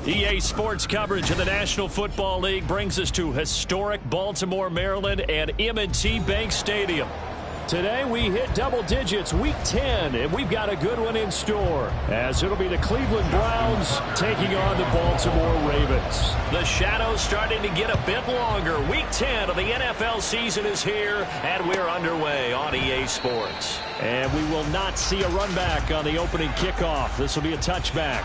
EA Sports coverage of the National Football League brings us to historic Baltimore, Maryland, and M&T Bank Stadium. Today we hit double digits, Week 10, and we've got a good one in store, as it'll be the Cleveland Browns taking on the Baltimore Ravens. The shadow's starting to get a bit longer. Week 10 of the NFL season is here, and we're underway on EA Sports. And we will not see a run back on the opening kickoff. This will be a touchback.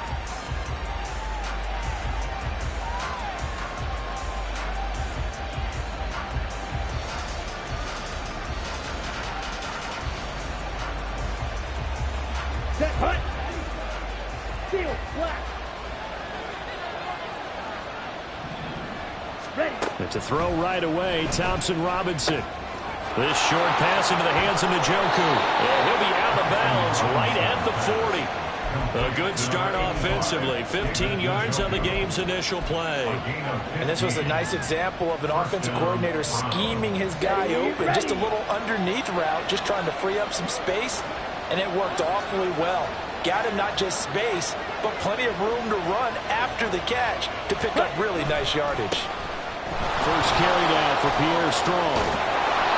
To throw right away, Thompson Robinson. This short pass into the hands of Njoku. And he'll be out of bounds right at the 40. A good start offensively. 15 yards on the game's initial play. And this was a nice example of an offensive coordinator scheming his guy open. Just a little underneath route, just trying to free up some space. And it worked awfully well. Got him not just space, but plenty of room to run after the catch to pick up really nice yardage. First carry down for Pierre Strong.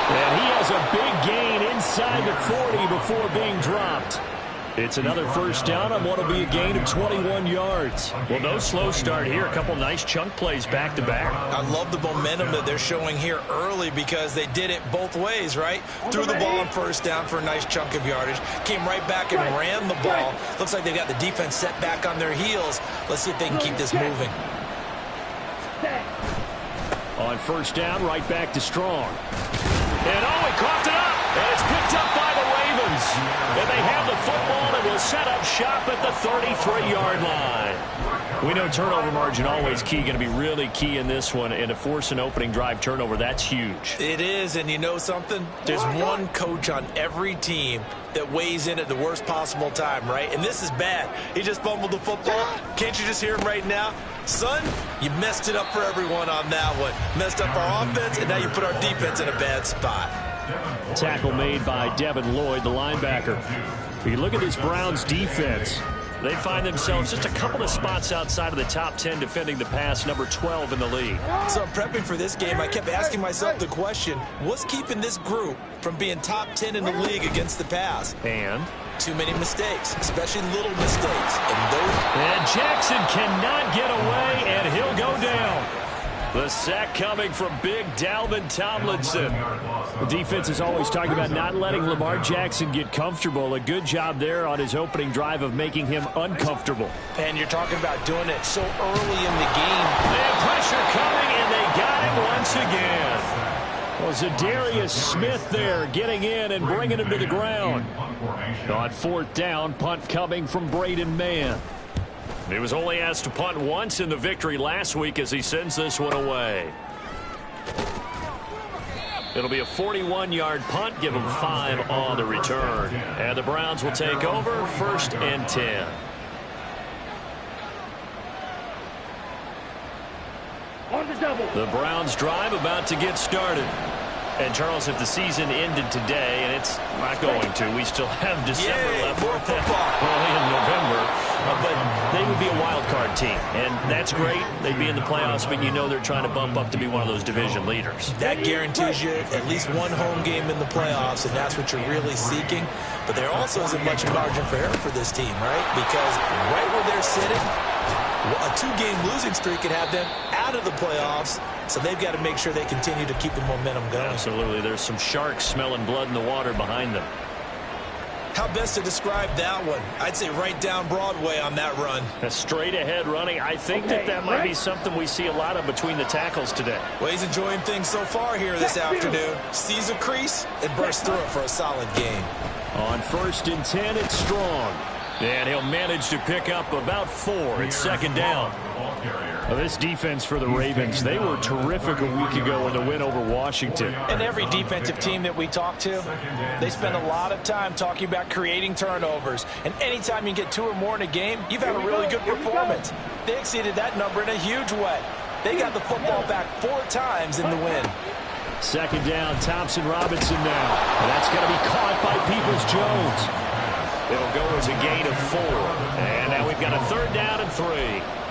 And he has a big gain inside the 40 before being dropped. It's another first down on what will be a gain of 21 yards. Well, no slow start here. A couple nice chunk plays back-to-back. I love the momentum that they're showing here early because they did it both ways, right? Threw the ball on first down for a nice chunk of yardage. Came right back and ran the ball. Looks like they got the defense set back on their heels. Let's see if they can keep this moving. On first down, right back to Strong. And he coughed it up. And it's picked up by the Ravens. And they have the football and will set up shop at the 33-yard line. We know turnover margin always key, going to be really key in this one. And to force an opening drive turnover, that's huge. It is, and you know something? There's one coach on every team that weighs in at the worst possible time, right? And this is bad. He just fumbled the football. Can't you just hear him right now? Son, you messed it up for everyone on that one. Messed up our offense, and now you put our defense in a bad spot. Tackle made by Devin Lloyd, the linebacker. If you look at this Browns defense, they find themselves just a couple of spots outside of the top 10 defending the pass, number 12 in the league. So I'm prepping for this game. I kept asking myself the question, what's keeping this group from being top 10 in the league against the pass? And too many mistakes, especially little mistakes. And Jackson cannot get away, and he'll go down. The sack coming from big Dalvin Tomlinson. The defense is always talking about not letting Lamar Jackson get comfortable. A good job there on his opening drive of making him uncomfortable. And you're talking about doing it so early in the game. They have pressure coming, and they got him once again. Well, Zadarius Smith there getting in and bringing him to the ground. On fourth down, punt coming from Braden Mann. He was only asked to punt once in the victory last week as he sends this one away. It'll be a 41-yard punt, give him 5 on the return. And the Browns will take over, 1st and 10. The Browns drive about to get started. And, Charles, if the season ended today, and it's not going to, we still have December left. More football. Early in November. But they would be a wild card team. And that's great. They'd be in the playoffs, but you know they're trying to bump up to be one of those division leaders. That guarantees you at least one home game in the playoffs, and that's what you're really seeking. But there also isn't much margin for error for this team, right? Because right where they're sitting, a 2-game losing streak could have them out of the playoffs, so they've got to make sure they continue to keep the momentum going. Absolutely. There's some sharks smelling blood in the water behind them. How best to describe that one? I'd say right down Broadway on that run. A straight ahead running. I think that might be something we see a lot of between the tackles today. Well, he's enjoying things so far here this afternoon. Sees a crease and bursts through it for a solid gain. On 1st and 10, it's Strong. And he'll manage to pick up about 4. It's 2nd down. Well, this defense for the Ravens, they were terrific a week ago in the win over Washington. And every defensive team that we talk to, they spend a lot of time talking about creating turnovers. And anytime you get 2 or more in a game, you've had a really good performance. They exceeded that number in a huge way. They got the football back 4 times in the win. 2nd down, Thompson Robinson now. And that's going to be caught by Peoples-Jones. It'll go as a gain of 4. And now we've got a 3rd down and 3.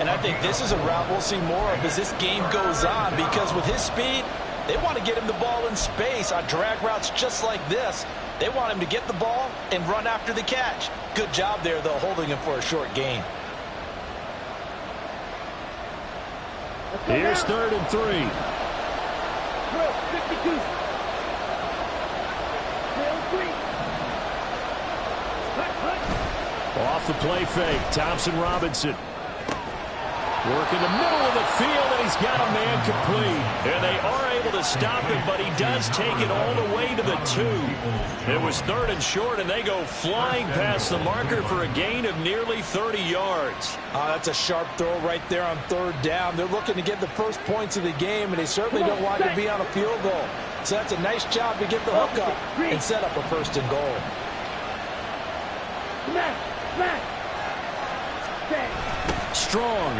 And I think this is a route we'll see more of as this game goes on, because with his speed, they want to get him the ball in space on drag routes just like this. They want him to get the ball and run after the catch. Good job there, though, holding him for a short gain. Here's 3rd and 3. 52. Off the play fake, Thompson Robinson. Working the middle of the field, and he's got a man complete. And they are able to stop him, but he does take it all the way to the 2. It was 3rd and short, and they go flying past the marker for a gain of nearly 30 yards. That's a sharp throw right there on 3rd down. They're looking to get the first points of the game, and they certainly don't want to be on a field goal. So that's a nice job to get the hook up and set up a 1st and goal. Strong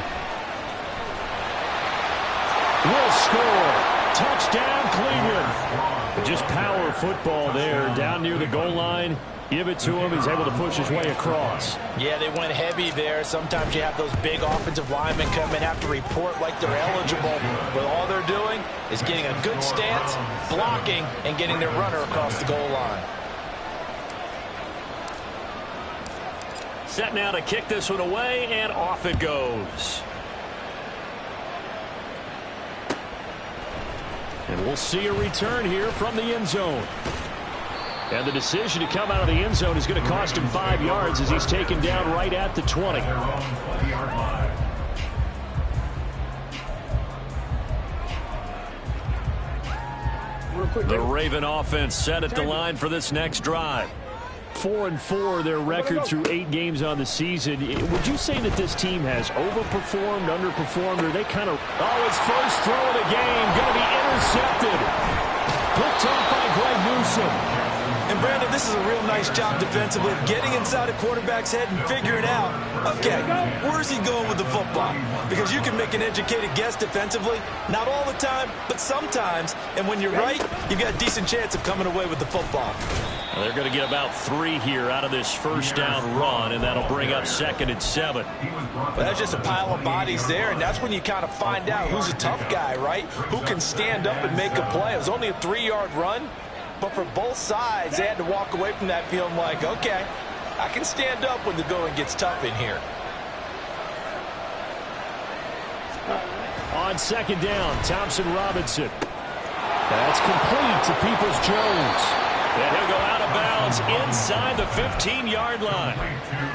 will score. Touchdown, Cleveland. Just power football there down near the goal line. Give it to him. He's able to push his way across. Yeah, they went heavy there. Sometimes you have those big offensive linemen come in, have to report like they're eligible. But all they're doing is getting a good stance, blocking, and getting their runner across the goal line. Set now to kick this one away, and off it goes. And we'll see a return here from the end zone. And the decision to come out of the end zone is going to cost him 5 yards as he's taken down right at the 20. The Raven offense set at the line for this next drive. 4-4 their record through 8 games on the season. Would you say that this team has overperformed, underperformed, or they kind of... Oh, his first throw of the game going to be intercepted. Picked off by Greg Newsome. And, Brandon, this is a real nice job defensively of getting inside a quarterback's head and figuring out, okay, where's he going with the football? Because you can make an educated guess defensively, not all the time, but sometimes. And when you're right, you've got a decent chance of coming away with the football. Well, they're going to get about 3 here out of this first down run, and that'll bring up 2nd and 7. Well, that's just a pile of bodies there, and that's when you kind of find out who's a tough guy, right? Who can stand up and make a play. It was only a 3-yard run. But for both sides, they had to walk away from that feeling like, okay, I can stand up when the going gets tough in here. On 2nd down, Thompson Robinson. That's complete to Peoples-Jones. And he'll go out of bounds inside the 15-yard line.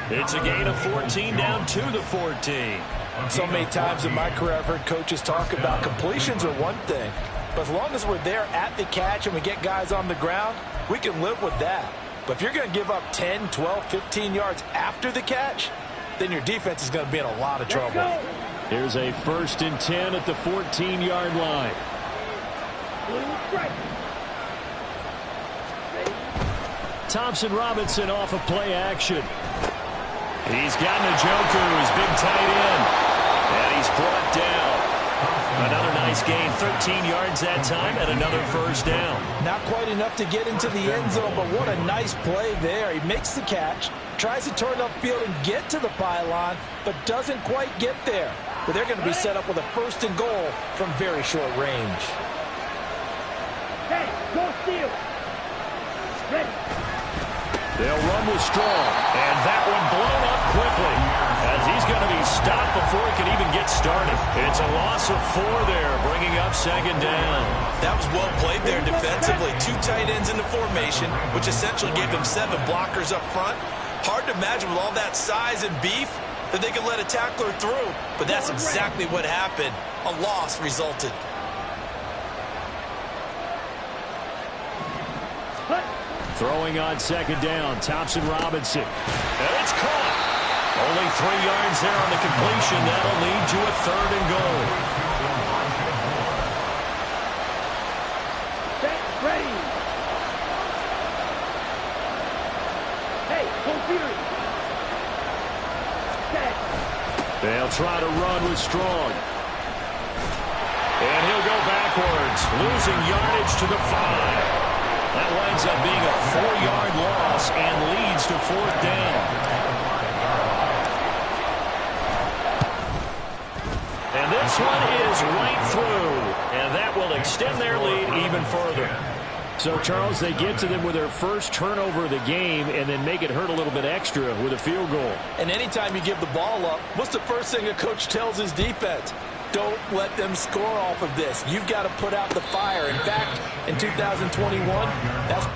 It's a gain of 14 down to the 14. So many times in my career I've heard coaches talk about completions are one thing. But as long as we're there at the catch and we get guys on the ground, we can live with that. But if you're going to give up 10, 12, 15 yards after the catch, then your defense is going to be in a lot of trouble. Here's a 1st and 10 at the 14-yard line. Thompson Robinson off of play action. He's got Njoku, his big tight end. And he's brought down. Another nice gain, 13 yards that time, and another 1st down. Not quite enough to get into the end zone, but what a nice play there. He makes the catch, tries to turn upfield and get to the pylon, but doesn't quite get there. But they're going to be set up with a 1st and goal from very short range. Hey, go steal. Ready. They'll run with Strong, and that one blown up quickly as he's going to be stopped before he can even get started. It's a loss of 4 there, bringing up 2nd down. That was well played there defensively. 2 tight ends in the formation, which essentially gave them 7 blockers up front. Hard to imagine with all that size and beef that they could let a tackler through, but that's exactly what happened. A loss resulted. Throwing on 2nd down, Thompson Robinson. And it's caught. Only 3 yards there on the completion. That'll lead to a 3rd and goal. Set, ready. Hey, full fury. Set. They'll try to run with Strong. And he'll go backwards, losing yardage to the 5. That ends up being a 4-yard loss and leads to 4th down. And this one is right through, and that will extend their lead even further. So, Charles, they get to them with their first turnover of the game and then make it hurt a little bit extra with a field goal. And anytime you give the ball up, what's the first thing a coach tells his defense? Don't let them score off of this. You've got to put out the fire. In fact, in 2021, that's...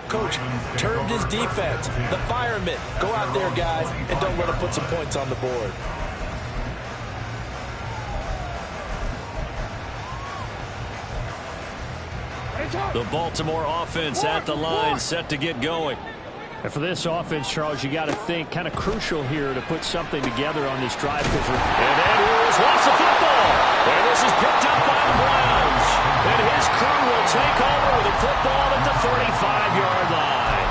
Coach termed his defense, the firemen. Go out there, guys, and don't let them put some points on the board. The Baltimore offense at the line, set to get going. And for this offense, Charles, you got to think kind of crucial here to put something together on this drive. And Edwards lost the football. And this is picked up by the Browns. And his crew will take over with the football at the 35-yard line.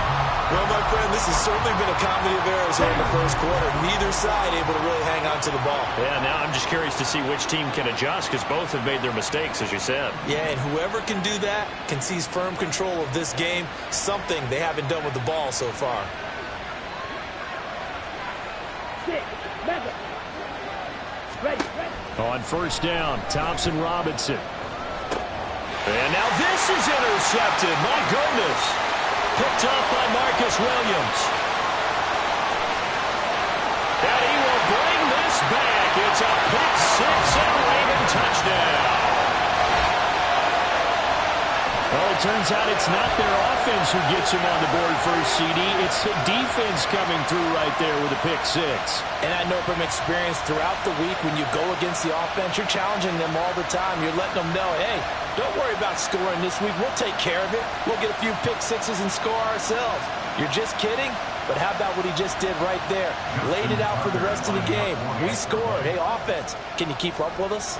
Well, my friend, this has certainly been a comedy of errors here in the first quarter. Neither side able to really hang on to the ball. Yeah, now I'm just curious to see which team can adjust because both have made their mistakes, as you said. Yeah, and whoever can do that can seize firm control of this game, something they haven't done with the ball so far. 6, 7. Ready. On first down, Thompson Robinson. And now this is intercepted. My goodness. Picked up by Marcus Williams. And he will bring this back. It's a pick six and Raven touchdown. Well, it turns out it's not their offense who gets him on the board first, CD. It's the defense coming through right there with a pick six. And I know from experience throughout the week when you go against the offense, you're challenging them all the time. You're letting them know, hey, don't worry about scoring this week. We'll take care of it. We'll get a few pick sixes and score ourselves. You're just kidding? But how about what he just did right there? Laid it out for the rest of the game. We scored. Hey, offense, can you keep up with us?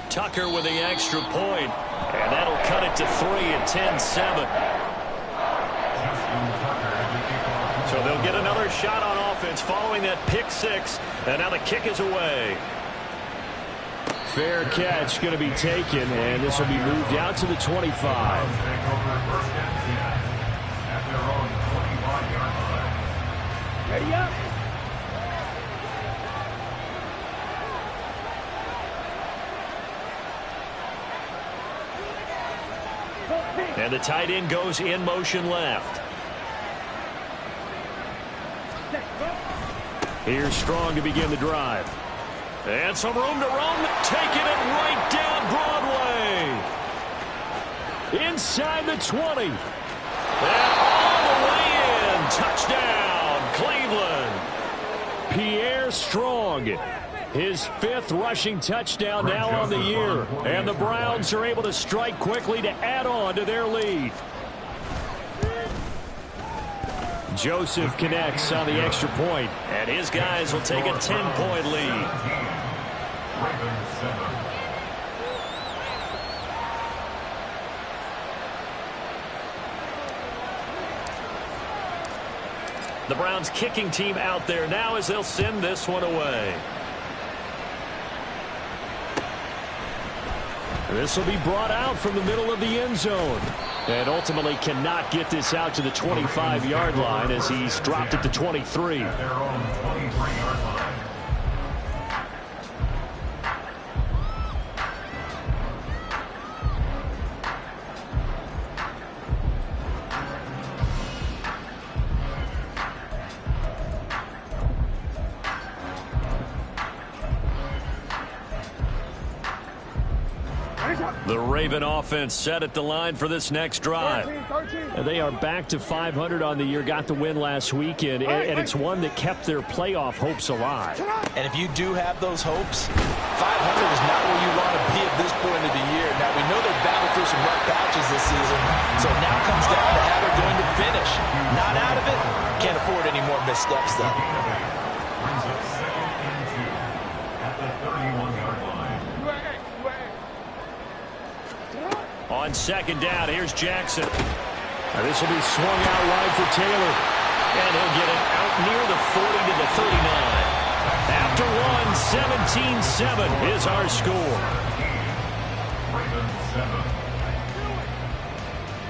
Tucker with the extra point, and that'll cut it to 3 at 10-7. So they'll get another shot on offense following that pick six, and now the kick is away. Fair catch going to be taken, and this will be moved out to the 25. Ready up. And the tight end goes in motion left. Here's Strong to begin the drive. And some room to run, taking it right down Broadway. Inside the 20. And all the way in. Touchdown, Cleveland. Pierre Strong. His 5th rushing touchdown now on the year. And the Browns are able to strike quickly to add on to their lead. Joseph connects on the extra point, and his guys will take a 10-point lead. The Browns kicking team out there now as they'll send this one away. This will be brought out from the middle of the end zone. And ultimately cannot get this out to the 25-yard line as he's dropped at the 23. The Raven offense set at the line for this next drive. 13. And they are back to 500 on the year, got the win last weekend, and it's one that kept their playoff hopes alive. And if you do have those hopes, 500 is not where you want to be at this point of the year. Now, we know they've battled through some rough patches this season, so now comes down to how they're going to finish. Not out of it, can't afford any more missteps, though. On second down, here's Jackson. Now this will be swung out wide for Taylor. And he'll get it out near the 40 to the 39. After one, 17-7 is our score.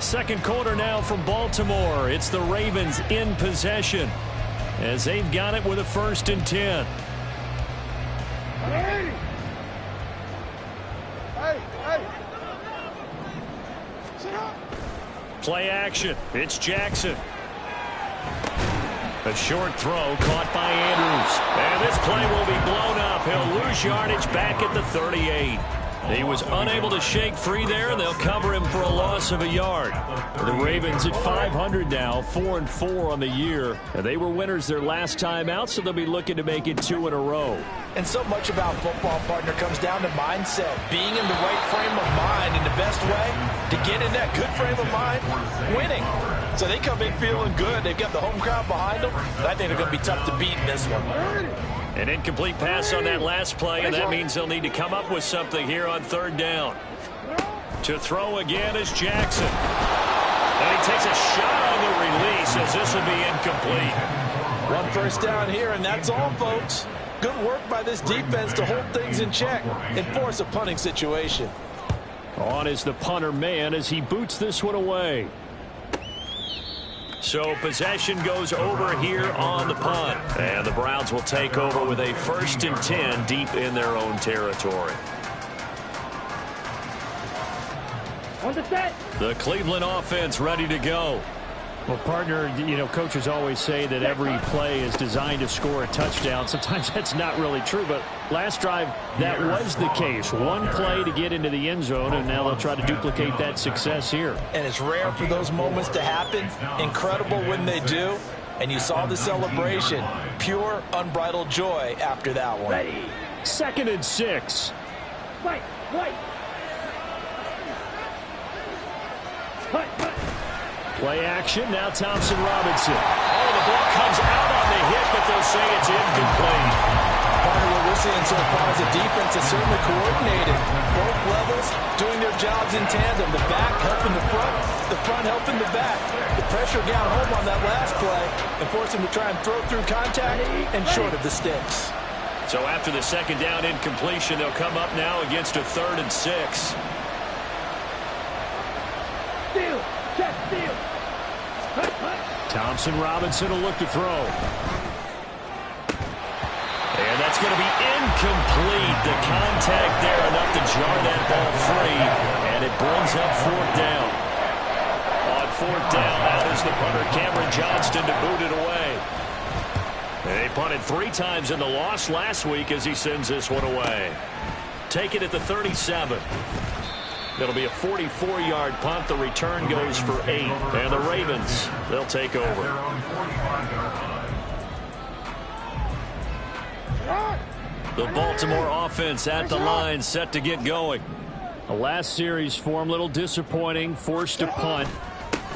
Second quarter now from Baltimore. It's the Ravens in possession as they've got it with a 1st and 10. Hey! Sit up! Play action. It's Jackson. A short throw caught by Andrews. And this play will be blown up. He'll lose yardage back at the 38. He was unable to shake free there, and they'll cover him for a loss of a yard. The Ravens at 500 now, 4-4 on the year. And they were winners their last time out, so they'll be looking to make it 2 in a row. And so much about football, partner, comes down to mindset. Being in the right frame of mind, and the best way to get in that good frame of mind, winning. So they come in feeling good. They've got the home crowd behind them. I think they're going to be tough to beat in this one. An incomplete pass on that last play, and that means they'll need to come up with something here on 3rd down. To throw again is Jackson. And he takes a shot on the release as this will be incomplete. 1 first down here, and that's all, folks. Good work by this defense to hold things in check and force a punting situation. On is the punter man as he boots this one away. So possession goes over here on the punt. And the Browns will take over with a 1st and 10 deep in their own territory. On the set! The Cleveland offense ready to go. Well, partner, you know, coaches always say that every play is designed to score a touchdown. Sometimes that's not really true, but last drive, that was the case. One play to get into the end zone, and now they'll try to duplicate that success here. And it's rare for those moments to happen. Incredible when they do. And you saw the celebration. Pure, unbridled joy after that one. Ready! 2nd and 6. Fight! Cut! Play action, now Thompson Robinson. Oh, the ball comes out on the hit, but they'll say it's incomplete. Part of what we're seeing so far is a defense that's certainly coordinated. Both levels doing their jobs in tandem. The back helping the front helping the back. The pressure got home on that last play and forced him to try and throw through contact and short of the sticks. So after the 2nd down incompletion, they'll come up now against a 3rd and 6. Steal! Check, steal! Cut! Thompson Robinson will look to throw. And that's going to be incomplete. The contact there enough to jar that ball free. And it brings up 4th down. On 4th down, that is the punter Cameron Johnston to boot it away. They punted 3 times in the loss last week as he sends this one away. Take it at the 37. It'll be a 44-yard punt. The return goes for 8. And the Ravens, they'll take over. The Baltimore offense at the line, set to get going. The last series form, a little disappointing, forced to punt.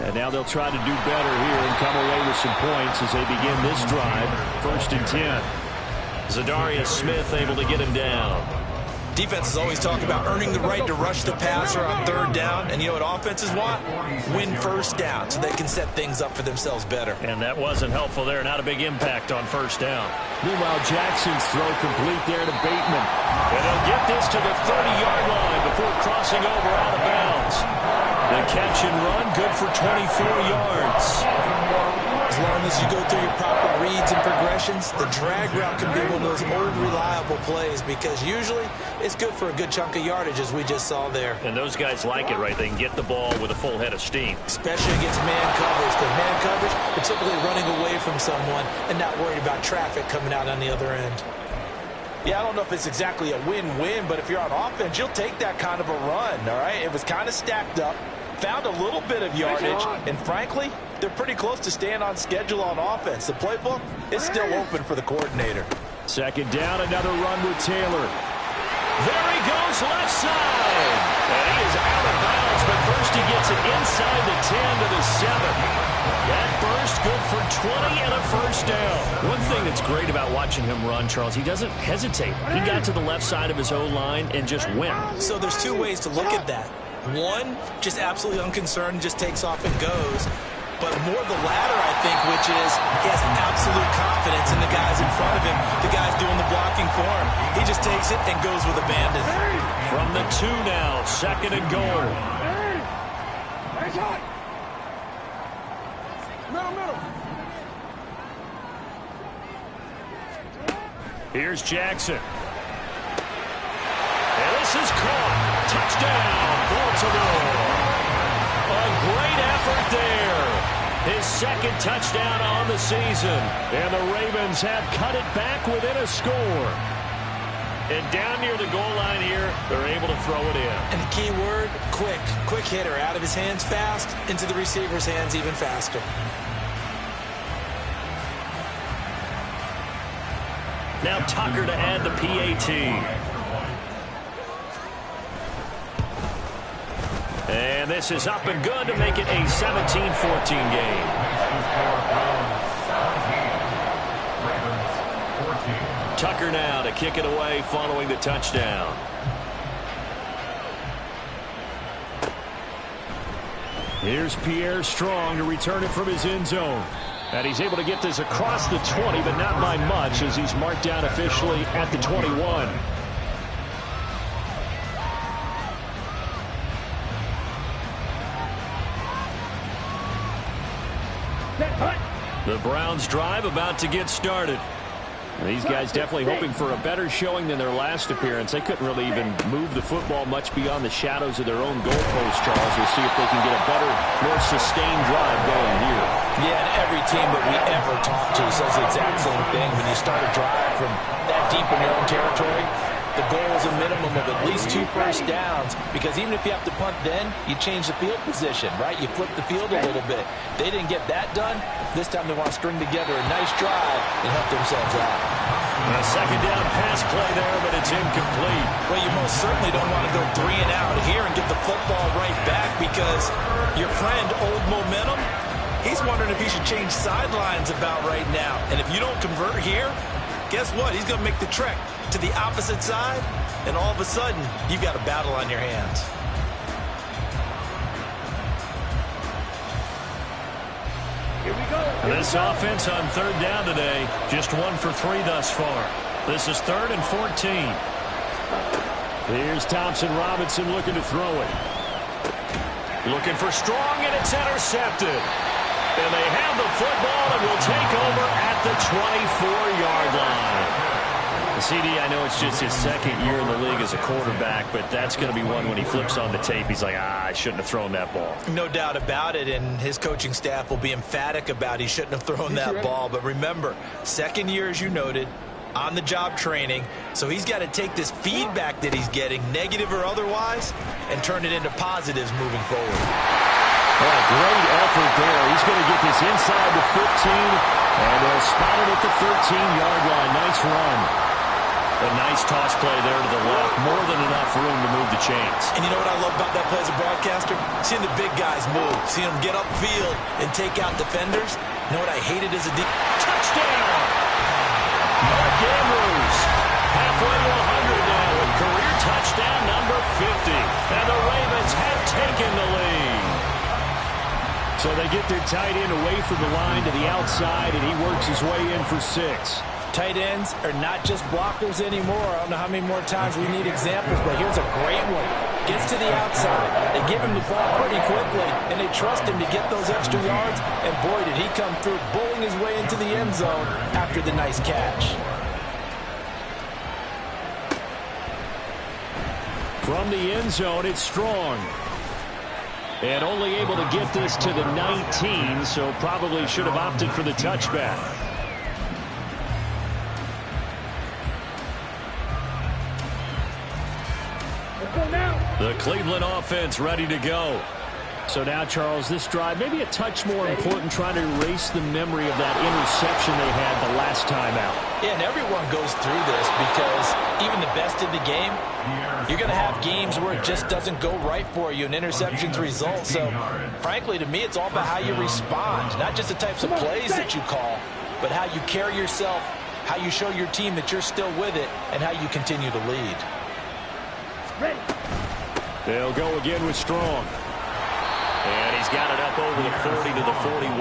And now they'll try to do better here and come away with some points as they begin this drive. 1st and 10. Zadarius Smith able to get him down. Defenses always talk about earning the right to rush the passer on 3rd down. And you know what offenses want? Win 1st down so they can set things up for themselves better. And that wasn't helpful there. Not a big impact on 1st down. Meanwhile, Jackson's throw complete there to Bateman. And they'll get this to the 30-yard line before crossing over out of bounds. The catch and run, good for 24 yards. As long as you go through your proper reads and progressions, the drag route can be one of those old reliable plays because usually it's good for a good chunk of yardage as we just saw there. And those guys like it, right? They can get the ball with a full head of steam. Especially against man coverage. Because man coverage, they're typically running away from someone and not worried about traffic coming out on the other end. Yeah, I don't know if it's exactly a win-win, but if you're on offense, you'll take that kind of a run, all right? It was kind of stacked up, found a little bit of yardage, and frankly, they're pretty close to staying on schedule on offense. The playbook is still open for the coordinator. Second down, another run with Taylor. There he goes, left side. And he is out of bounds, but first he gets it inside the 10 to the 7. That burst good for 20 and a first down. One thing that's great about watching him run, Charles, he doesn't hesitate. He got to the left side of his O-line and just went. So there's two ways to look at that. One, just absolutely unconcerned, just takes off and goes. But more the latter, I think, which is he has absolute confidence in the guys in front of him, the guys doing the blocking for him. He just takes it and goes with abandon. From the 2 now, second and goal. Middle. Here's Jackson. And this is caught. Touchdown, Baltimore. A great effort there. His second touchdown on the season. And the Ravens have cut it back within a score. And down near the goal line here, they're able to throw it in. And the key word, quick. Quick hitter. Out of his hands fast, into the receiver's hands even faster. Now Tucker to add the PAT. And this is up and good to make it a 17-14 game. Tucker now to kick it away following the touchdown. Here's Pierre Strong to return it from his end zone. And he's able to get this across the 20, but not by much as he's marked down officially at the 21. The Browns drive about to get started. These guys definitely hoping for a better showing than their last appearance. They couldn't really even move the football much beyond the shadows of their own goalpost, Charles. We'll see if they can get a better, more sustained drive going here. Yeah, and every team that we ever talk to says the exact same thing. When you start a drive from that deep in your own territory, the goal is a minimum of at least 2 first downs, because even if you have to punt then, you change the field position, right? You flip the field a little bit. They didn't get that done. This time they want to string together a nice drive and help themselves out. A second down pass play there, but it's incomplete. Well, you most certainly don't want to go 3 and out here and get the football right back, because your friend, Old Momentum, he's wondering if he should change sidelines about right now. And if you don't convert here, guess what? He's going to make the trek to the opposite side, and all of a sudden, you've got a battle on your hands. Here we go. This offense on third down today, just 1 for 3 thus far. This is 3rd and 14. Here's Thompson Robinson looking to throw it. Looking for Strong, and it's intercepted. And they have the football and will take over at the 24-yard line. CD, I know it's just his second year in the league as a quarterback, but that's going to be one when he flips on the tape. He's like, I shouldn't have thrown that ball. No doubt about it, and his coaching staff will be emphatic about he shouldn't have thrown that ball. But remember, second year, as you noted, on-the-job training, so he's got to take this feedback that he's getting, negative or otherwise, and turn it into positives moving forward. Well, great effort there. He's going to get this inside the 15, and they'll spot it at the 13-yard line. Nice run. A nice toss play there to the left. More than enough room to move the chains. And you know what I love about that play as a broadcaster? Seeing the big guys move. Seeing them get upfield and take out defenders. You know what I hated as a deep... Touchdown! Mark Andrews. Halfway to 100 now with career touchdown number 50. And the Ravens have taken the lead. So they get their tight end away from the line to the outside, and he works his way in for 6. Tight ends are not just blockers anymore. I don't know how many more times we need examples, but here's a great one. Gets to the outside. They give him the ball pretty quickly, and they trust him to get those extra yards. And boy, did he come through, bowling his way into the end zone after the nice catch. From the end zone, it's Strong. And only able to get this to the 19, so probably should have opted for the touchback. The Cleveland offense ready to go. So now, Charles, this drive maybe a touch more important, trying to erase the memory of that interception they had the last time out. Yeah, and everyone goes through this because even the best in the game, you're going to have games where it just doesn't go right for you and interceptions result. So, frankly, to me, it's all about how you respond, not just the types of plays that you call, but how you carry yourself, how you show your team that you're still with it, and how you continue to lead. They'll go again with Strong. And he's got it up over the 40 to the 41.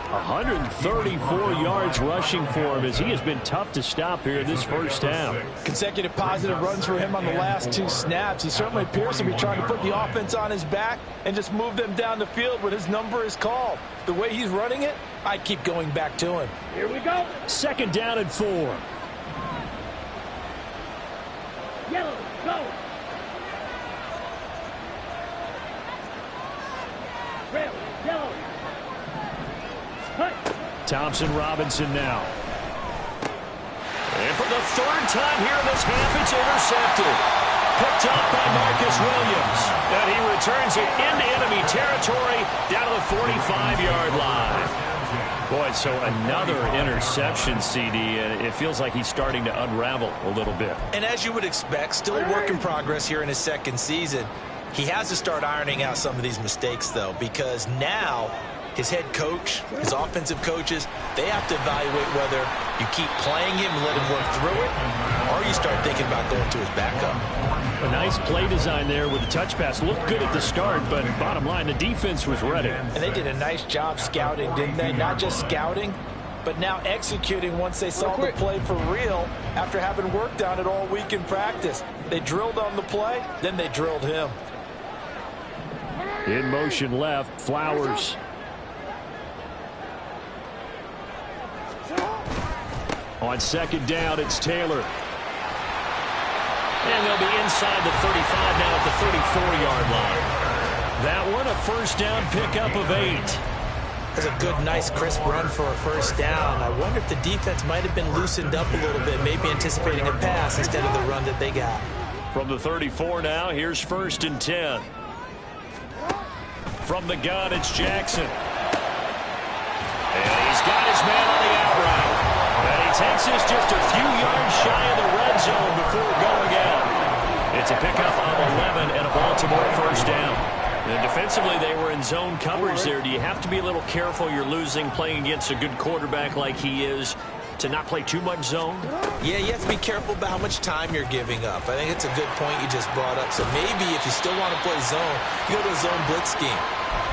134 yards rushing for him as he has been tough to stop here this first half. Consecutive positive runs for him on the last 2 snaps. He certainly appears to be trying to put the offense on his back and just move them down the field when his number is called. The way he's running it, I keep going back to him. Here we go. 2nd down and 4. Yellow, go. Red, yellow. Thompson Robinson now. And for the 3rd time here in this half, it's intercepted. Picked up by Marcus Williams. And he returns it into enemy territory down to the 45-yard line. Boy, so another interception, CD, and it feels like he's starting to unravel a little bit. And as you would expect, still a work in progress here in his 2nd season. He has to start ironing out some of these mistakes, though, because now his head coach, his offensive coaches, they have to evaluate whether you keep playing him and let him work through it, or you start thinking about going to his backup. A nice play design there with the touch pass. Looked good at the start, but bottom line, the defense was ready. And they did a nice job scouting, didn't they? Not just scouting, but now executing once they saw the play for real after having worked on it all week in practice. They drilled on the play, then they drilled him. In motion left, Flowers. On 2nd down, it's Taylor. And they'll be inside the 35 now at the 34-yard line. That one, a 1st down pickup of 8. That's a good, nice, crisp run for a 1st down. I wonder if the defense might have been loosened up a little bit, maybe anticipating a pass instead of the run that they got. From the 34 now, here's 1st and 10. From the gun, it's Jackson. And he's got his man on the out route. And he takes this just a few yards shy of the red zone before going out. It's a pickup of 11 and a Baltimore 1st down. And defensively, they were in zone coverage there. Do you have to be a little careful? You're losing, playing against a good quarterback like he is, to not play too much zone? Yeah, you have to be careful about how much time you're giving up. I think it's a good point you just brought up. So maybe if you still want to play zone, you go to a zone blitz scheme.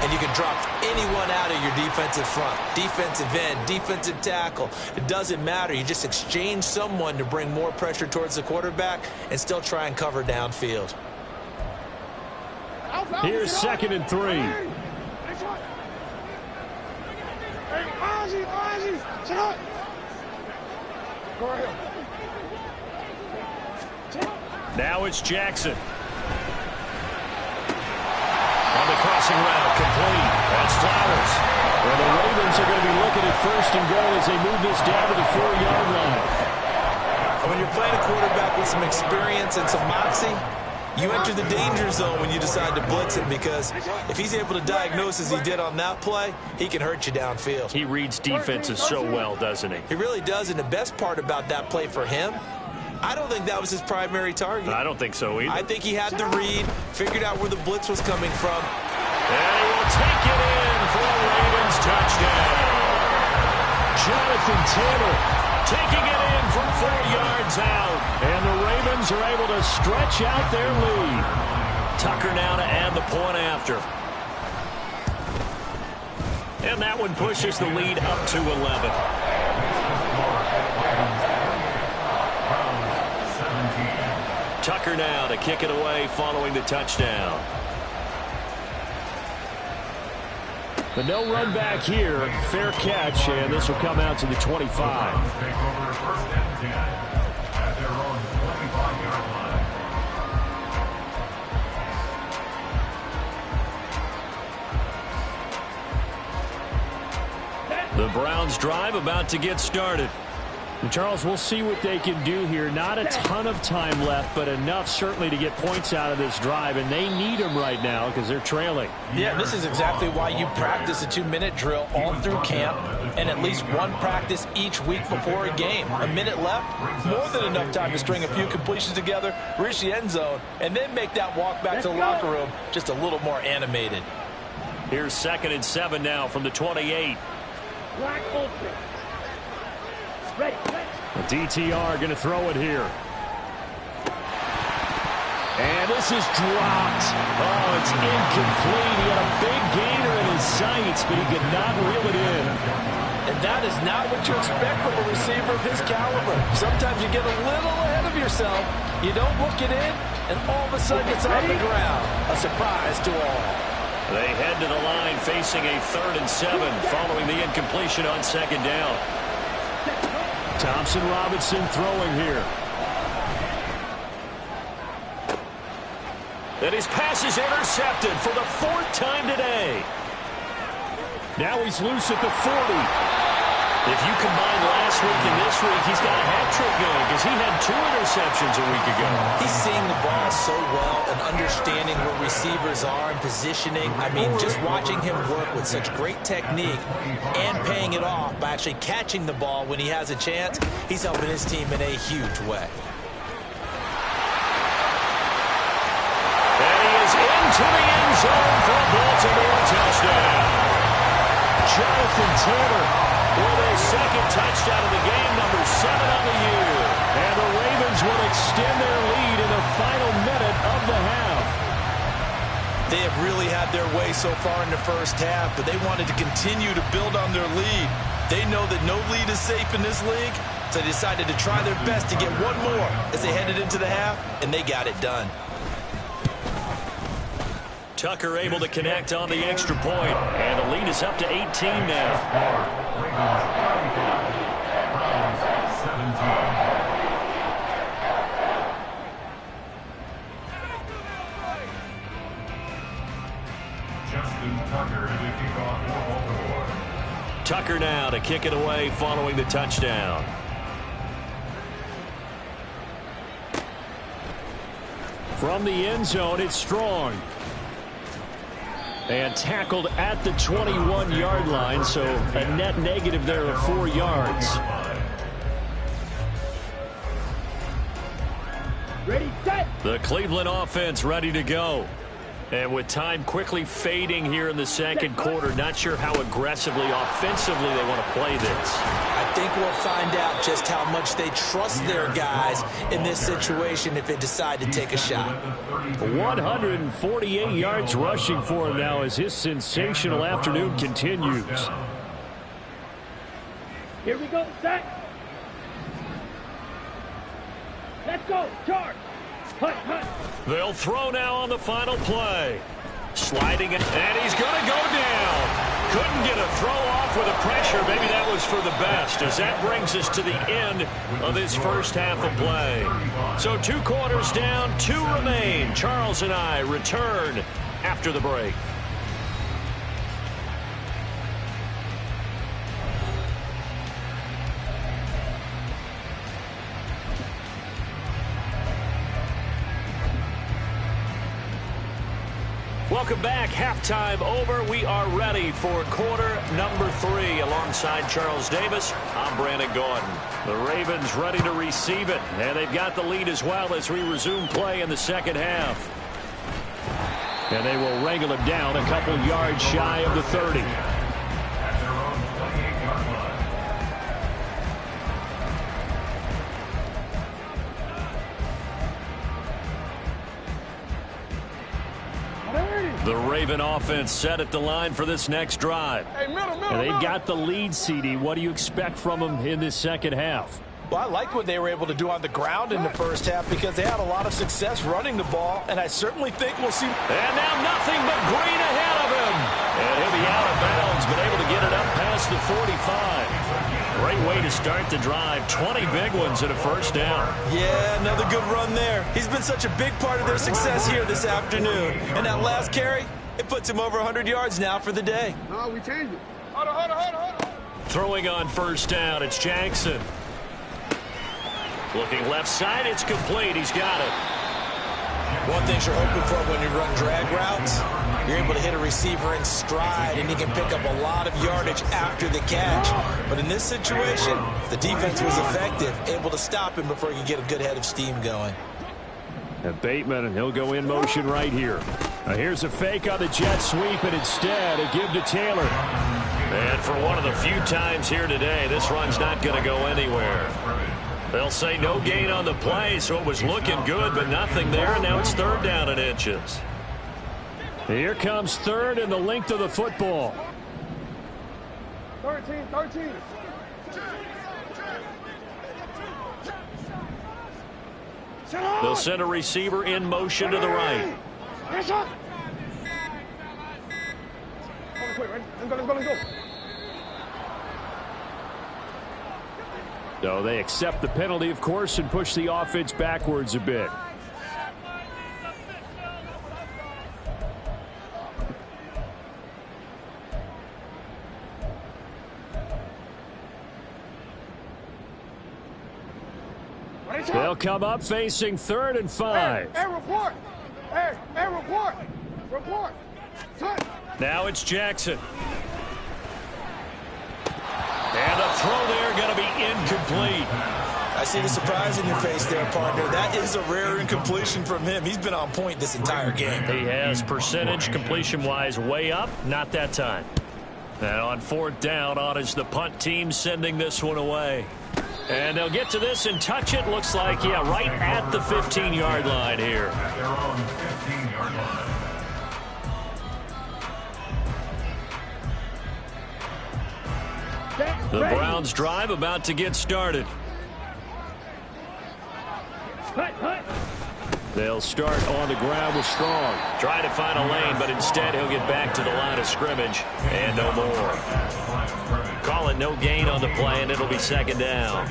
And you can drop anyone out of your defensive front, defensive end, defensive tackle. It doesn't matter. You just exchange someone to bring more pressure towards the quarterback and still try and cover downfield. Here's 2nd and 3. Now it's Jackson. On the crossing route, complete. That's Flowers. Well, the Ravens are going to be looking at 1st and goal as they move this down to the 4-yard line. And when you're playing a quarterback with some experience and some moxie, you enter the danger zone when you decide to blitz him, because if he's able to diagnose as he did on that play, he can hurt you downfield. He reads defenses so well, doesn't he? He really does, and the best part about that play for him, I don't think that was his primary target. I don't think so either. I think he had the read, figured out where the blitz was coming from. And he will take it in for a Ravens touchdown. Jonathan Taylor taking it in from 4 yards out. And the Ravens are able to stretch out their lead. Tucker now to add the point after. And that one pushes the lead up to 11. Tucker now to kick it away following the touchdown. But no run back here. Fair catch, and this will come out to the 25. The Browns drive about to get started. And Charles, we'll see what they can do here. Not a ton of time left, but enough certainly to get points out of this drive, and they need them right now because they're trailing. Yeah, this is exactly why you practice a 2-minute drill all through camp and at least one practice each week before a game. A minute left, more than enough time to string a few completions together, reach the end zone, and then make that walk back to the locker room just a little more animated. Here's 2nd and 7 now from the 28. Black open. Ready. The DTR going to throw it here. And this is dropped. Oh, it's incomplete. He had a big gainer in his sights, but he could not reel it in. And that is not what you expect from a receiver of his caliber. Sometimes you get a little ahead of yourself. You don't look it in, and all of a sudden it's on the ground. A surprise to all. They head to the line facing a 3rd and 7 following the incompletion on 2nd down. Thompson Robinson throwing here. And his pass is intercepted for the 4th time today. Now he's loose at the 40. If you combine last week and this week, he's got a hat-trick going because he had 2 interceptions a week ago. He's seeing the ball so well and understanding where receivers are and positioning. I mean, just watching him work with such great technique and paying it off by actually catching the ball when he has a chance, he's helping his team in a huge way. And he is into the end zone for a Baltimore touchdown. Jonathan Taylor with a 2nd touchdown of the game, number 7 on the year. And the Ravens will extend their lead in the final minute of the half. They have really had their way so far in the first half, but they wanted to continue to build on their lead. They know that no lead is safe in this league, so they decided to try their best to get one more as they headed into the half, and they got it done. Tucker able to connect on the extra point, and the lead is up to 18 now. Tucker now to kick it away following the touchdown. From the end zone, it's Strong. And tackled at the 21-yard line, so a net negative there of 4 yards. Ready, set. The Cleveland offense ready to go. And with time quickly fading here in the 2nd quarter, not sure how aggressively, offensively they want to play this. I think we'll find out just how much they trust their guys in this situation if they decide to take a shot. 148 yards rushing for him now as his sensational afternoon continues. Here we go, set. Let's go, charge. Hut, hut. They'll throw now on the final play. Sliding, and he's going to go down. Couldn't get a throw off with the pressure. Maybe that was for the best, as that brings us to the end of this first half of play. So 2 quarters down, 2 remain. Charles and I return after the break. Welcome back. Halftime over. We are ready for quarter number 3. Alongside Charles Davis, I'm Brandon Gordon. The Ravens ready to receive it, and they've got the lead as well as we resume play in the 2nd half. And they will wrangle him down a couple yards shy of the 30. The Raven offense set at the line for this next drive. And they've got the lead, CD. What do you expect from them in this 2nd half? Well, I like what they were able to do on the ground in the first half because they had a lot of success running the ball, and I certainly think we'll see. And now nothing but green ahead of him. And he'll be out of bounds, but able to get it up past the 45. Great way to start the drive. 20 big ones and a first down. Yeah, another good run there. He's been such a big part of their success here this afternoon. And that last carry, it puts him over 100 yards now for the day. No, we changed it. Hold on. Throwing on first down, it's Jackson. Looking left side, it's complete. He's got it. One thing you're hoping for when you run drag routes, you're able to hit a receiver in stride, and he can pick up a lot of yardage after the catch. But in this situation, the defense was effective, able to stop him before he could get a good head of steam going. And Bateman, and he'll go in motion right here. Now here's a fake on the jet sweep, and instead a give to Taylor. And for one of the few times here today, this run's not going to go anywhere. They'll say no gain on the play, so it was looking good, but nothing there. Now it's 3rd down and inches. Here comes 3rd and the length of the football. 13. They'll send a receiver in motion to the right. Let's go. So they accept the penalty, of course, and push the offense backwards a bit. They'll come up facing 3rd and 5. Hey, report. Hey, report. Report. Now it's Jackson. And the throw there going to be incomplete. I see the surprise in your face there, partner. That is a rare incompletion from him. He's been on point this entire game. He has percentage completion-wise way up. Not that time. And on 4th down, on is the punt team sending this one away. And they'll get to this and touch it. Looks like, yeah, right at the 15-yard line here. They're on the 15-yard line. The Browns drive about to get started. They'll start on the ground with Strong. Trying to find a lane, but instead he'll get back to the line of scrimmage. And no more. Call it no gain on the play, and it'll be 2nd down.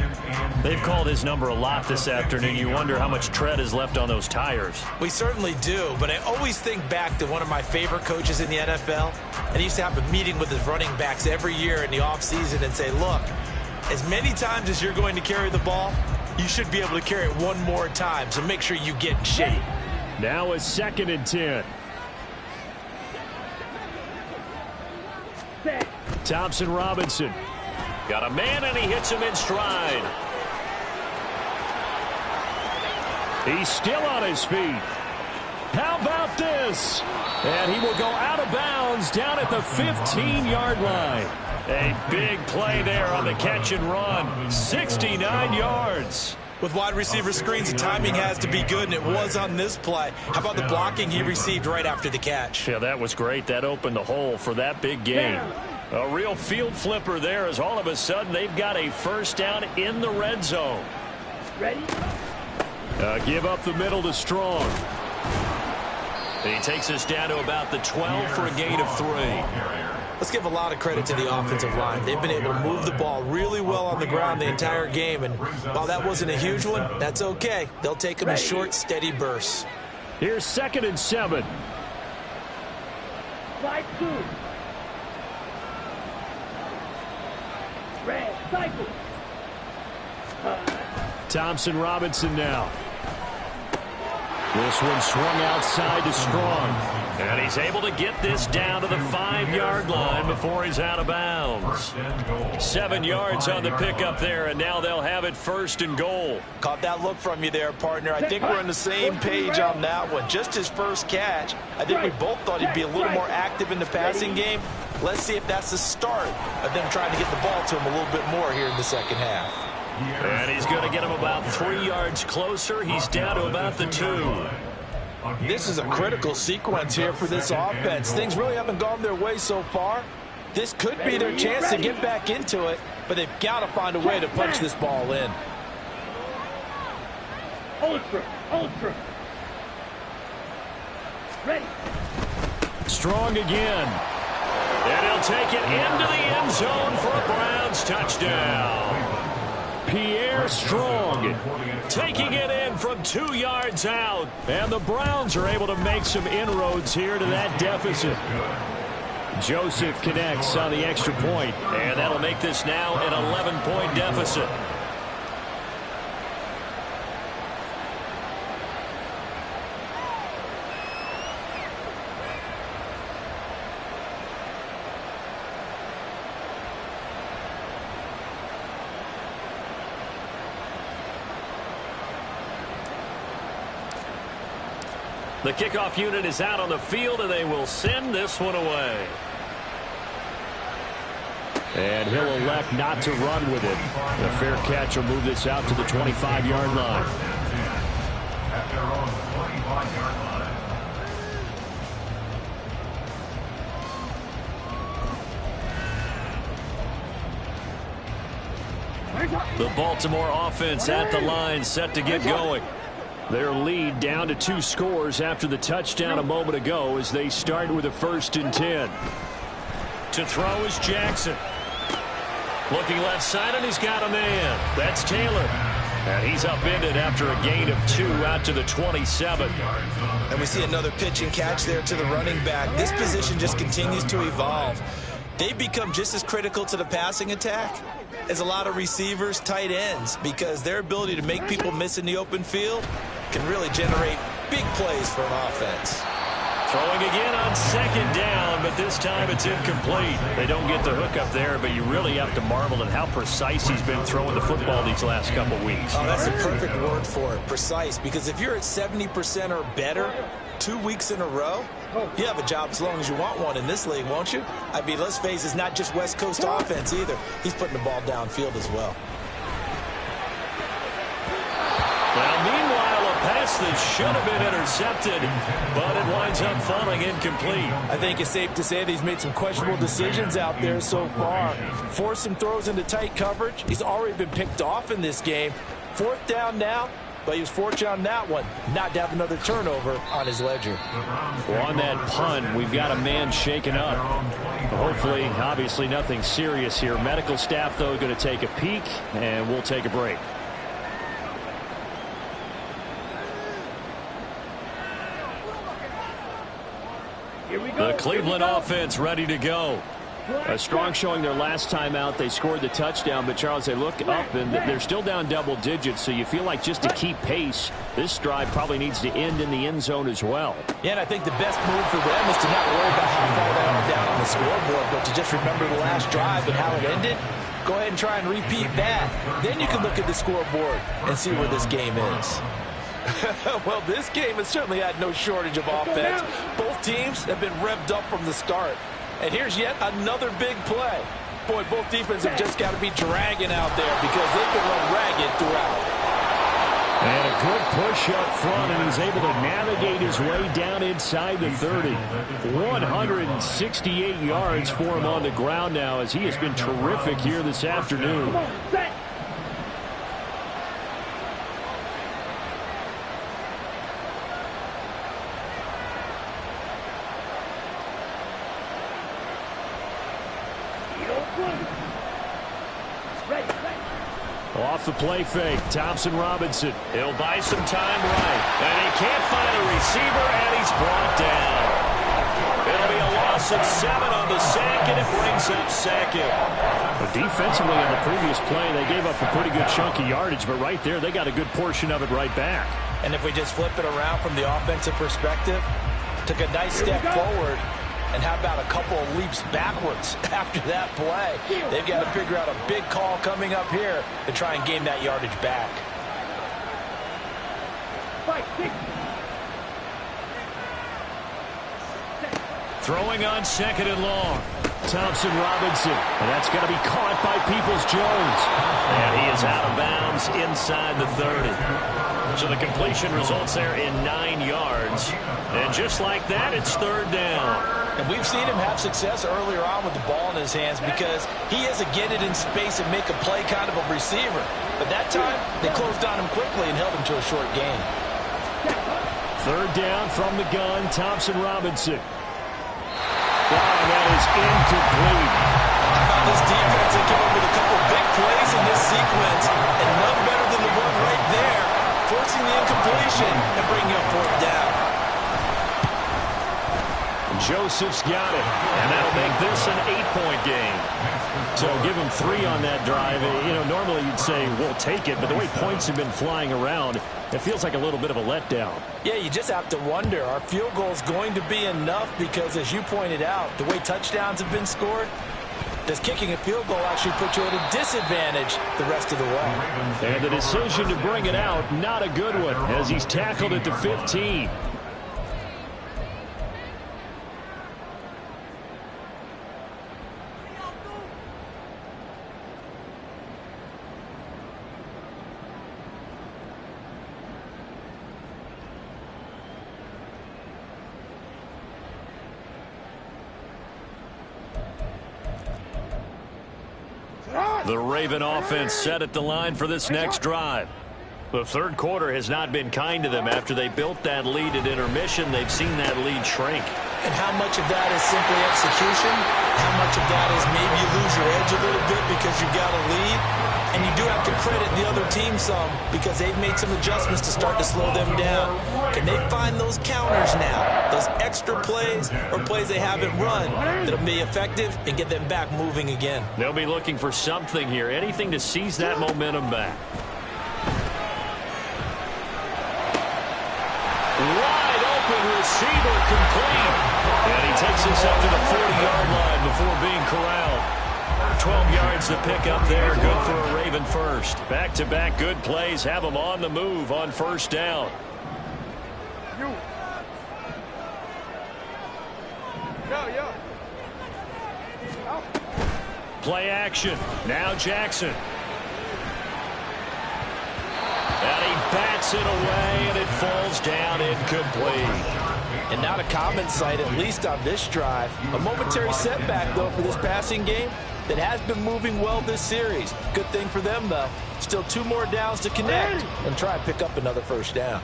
They've called his number a lot this afternoon. You wonder how much tread is left on those tires. We certainly do, but I always think back to one of my favorite coaches in the NFL. And he used to have a meeting with his running backs every year in the offseason and say, look, as many times as you're going to carry the ball, you should be able to carry it one more time, so make sure you get in shape. Now it's 2nd and 10. Thompson Robinson. Got a man, and he hits him in stride. He's still on his feet. How about this? And he will go out of bounds down at the 15-yard line. A big play there on the catch and run. 69 yards. With wide receiver screens, the timing has to be good, and it was on this play. How about the blocking he received right after the catch? Yeah, that was great. That opened the hole for that big game. A real field flipper there as all of a sudden they've got a 1st down in the red zone. Ready? Give up the middle to Strong. He takes us down to about the 12 for a gain of 3. Let's give a lot of credit to the offensive line. They've been able to move the ball really well on the ground the entire game, and while that wasn't a huge one, that's okay. They'll take them in short, steady bursts. Here's 2nd and 7. Slide 2. Red, cycle. Thompson Robinson now. This one swung outside to Strong. And he's able to get this down to the 5-yard line before he's out of bounds. 7 yards on the pickup there, and now they'll have it 1st and goal. Caught that look from you there, partner. I think we're on the same page on that one. Just his first catch. I think we both thought he'd be a little more active in the passing game. Let's see if that's the start of them trying to get the ball to him a little bit more here in the 2nd half. And he's going to get him about 3 yards closer. He's down to about the 2. This is a critical sequence here for this offense. Things really haven't gone their way so far. This could be their chance to get back into it, but they've got to find a way to punch this ball in. Ultra. Ready. Strong again. And he'll take it into the end zone for a Browns touchdown. Pierre Strong taking it in from 2 yards out. And the Browns are able to make some inroads here to that deficit. Joseph connects on the extra point, and that'll make this now an 11-point deficit. The kickoff unit is out on the field, and they will send this one away. And he'll elect not to run with it. The fair catch will move this out to the 25-yard line. At their own 25-yard line. The Baltimore offense at the line, set to get going. Their lead down to 2 scores after the touchdown a moment ago as they start with a 1st and 10. To throw is Jackson. Looking left side, and he's got a man. That's Taylor. And he's upended after a gain of 2 out to the 27. And we see another pitch and catch there to the running back. This position just continues to evolve. They've become just as critical to the passing attack as a lot of receivers, tight ends, because their ability to make people miss in the open field can really generate big plays for an offense. Throwing again on 2nd down, but this time it's incomplete. They don't get the hook up there, but you really have to marvel at how precise he's been throwing the football these last couple weeks. Oh, that's the perfect word for it, precise, because if you're at 70% or better 2 weeks in a row, you have a job as long as you want one in this league, won't you? I mean, let's face it, it's not just West Coast offense either. He's putting the ball downfield as well. Well, meanwhile, a pass that should have been intercepted, but it winds up falling incomplete. I think it's safe to say that he's made some questionable decisions out there so far. Forced some throws into tight coverage. He's already been picked off in this game. 4th down now, but he was fortunate on that one not to have another turnover on his ledger. Well, on that punt, we've got a man shaken up. Hopefully, obviously nothing serious here. Medical staff, though, going to take a peek, and we'll take a break. The Cleveland offense ready to go. A strong showing their last time out. They scored the touchdown, but Charles, they look up and they're still down double digits, so you feel like just to keep pace, this drive probably needs to end in the end zone as well. Yeah, and I think the best move for them is to not worry about how far they are down on the scoreboard, but to just remember the last drive and how it ended. Go ahead and try and repeat that. Then you can look at the scoreboard and see where this game is. Well, this game has certainly had no shortage of offense. Both teams have been revved up from the start. And here's yet another big play. Boy, both defenses have just got to be dragging out there because they've been run ragged throughout. And a good push up front, and he's able to navigate his way down inside the 30. 168 yards for him on the ground now as he has been terrific here this afternoon. Off the play fake, Thompson Robinson. He'll buy some time right. And he can't find a receiver, and he's brought down. It'll be a loss of 7 on the sack, and it brings up 2nd. But defensively on the previous play, they gave up a pretty good chunk of yardage, but right there, they got a good portion of it right back. And if we just flip it around from the offensive perspective, took a nice step forward. And how about a couple of leaps backwards after that play? They've got to figure out a big call coming up here to try and gain that yardage back. Throwing on 2nd and long. Thompson Robinson. And that's going to be caught by Peoples-Jones. And he is out of bounds inside the 30. So the completion results there in 9 yards. And just like that, it's 3rd down. And we've seen him have success earlier on with the ball in his hands because he has to get it in space and make a play kind of a receiver. But that time, they closed on him quickly and held him to a short gain. 3rd down from the gun, Thompson Robinson. Wow, that is incomplete. I thought this defense had come up with a couple big plays in this sequence, and none better than the one right there, forcing the incompletion and bringing up 4th down. Joseph's got it, and that'll make this an 8-point game. So give him 3 on that drive. You know, normally you'd say, we'll take it, but the way points have been flying around, it feels like a little bit of a letdown. Yeah, you just have to wonder, are field goals going to be enough? Because as you pointed out, the way touchdowns have been scored, does kicking a field goal actually put you at a disadvantage the rest of the way? And the decision to bring it out, not a good one, as he's tackled at the 15. The Raven offense set at the line for this next drive. The third quarter has not been kind to them. After they built that lead at intermission, they've seen that lead shrink. And how much of that is simply execution? How much of that is maybe you lose your edge a little bit because you've got a lead? And you do have to credit the other team some because they've made some adjustments to start to slow them down. Can they find those counters now, those extra plays or plays they haven't run that'll be effective and get them back moving again? They'll be looking for something here, anything to seize that momentum back. Wide open receiver complete. And he takes this up to the 40-yard line before being corralled. 12 yards to pick up there. Good for a Raven first. Back-to-back good plays have them on the move on first down. Play action. Now Jackson. And he bats it away, and it falls down incomplete. And not a common sight, at least on this drive. A momentary setback, though, for this passing game that has been moving well this series. Good thing for them, though. Still 2 more downs to connect and try and pick up another first down.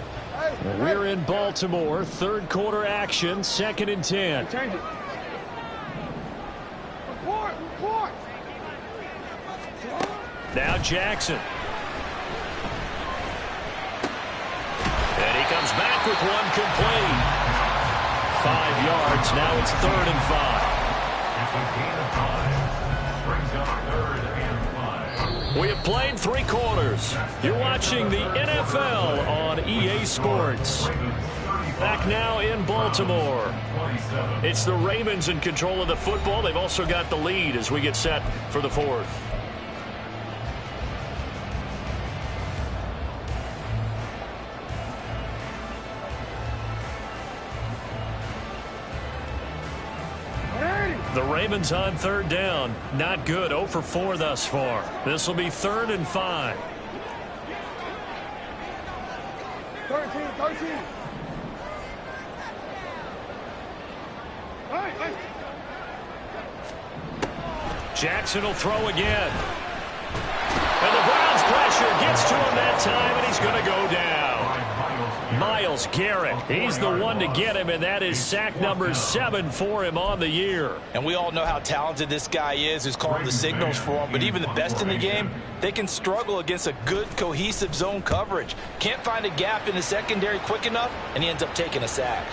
We're in Baltimore. Third quarter action, 2nd and 10. Change it. Report. Now Jackson. And he comes back with one complete. 5 yards. Now it's 3rd and 5. It's a gain of 5. Brings up 3rd and 5. We have played 3 quarters. You're watching the NFL on EA Sports. Back now in Baltimore. It's the Ravens in control of the football. They've also got the lead as we get set for the 4th. The Ravens on 3rd down. Not good. 0 for 4 thus far. This will be 3rd and 5. 13. Jackson will throw again. And the Browns pressure gets to him that time, and he's going to go down. Myles Garrett, he's the one to get him, and that is sack number 7 for him on the year. And we all know how talented this guy is, who's calling the signals for him. But even the best in the game, they can struggle against a good, cohesive zone coverage. Can't find a gap in the secondary quick enough, and he ends up taking a sack.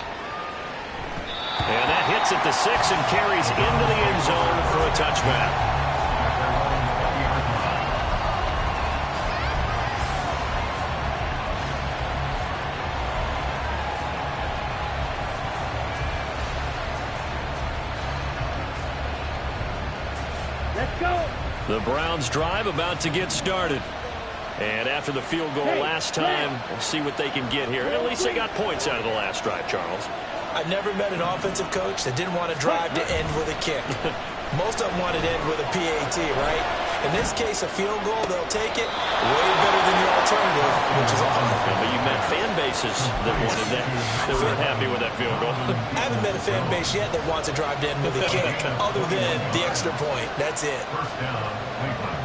And that hits at the 6 and carries into the end zone for a touchback. The Browns drive about to get started. And after the field goal last time, we'll see what they can get here. At least they got points out of the last drive, Charles. I've never met an offensive coach that didn't want to drive to end with a kick. Most of them wanted to end with a PAT, right? In this case, a field goal, they'll take it way better than the alternative, which is a punt. Yeah, but you met fan bases that wanted that, that weren't happy with that field goal. I haven't met a fan base yet that wants to drive to end with a kick, other than the extra point. That's it. First down, Cleveland.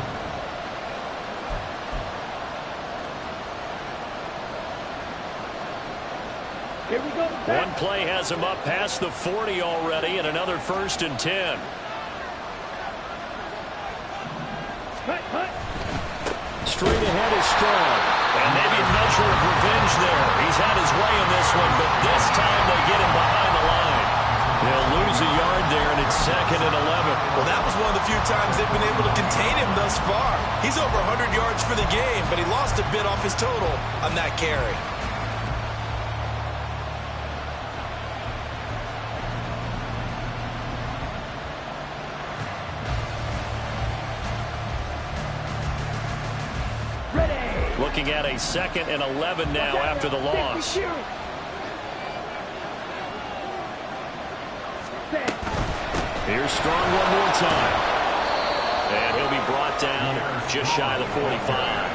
Here we go. One play has him up past the 40 already, and another 1st and 10. Straight ahead is strong. And maybe a measure of revenge there. He's had his way in this one, but this time they get him behind the line. They'll lose a yard there, and it's 2nd and 11. Well, that was one of the few times they've been able to contain him thus far. He's over 100 yards for the game, but he lost a bit off his total on that carry. Looking at a 2nd and 11 now after the loss. Here's Strong one more time. And he'll be brought down just shy of the 45.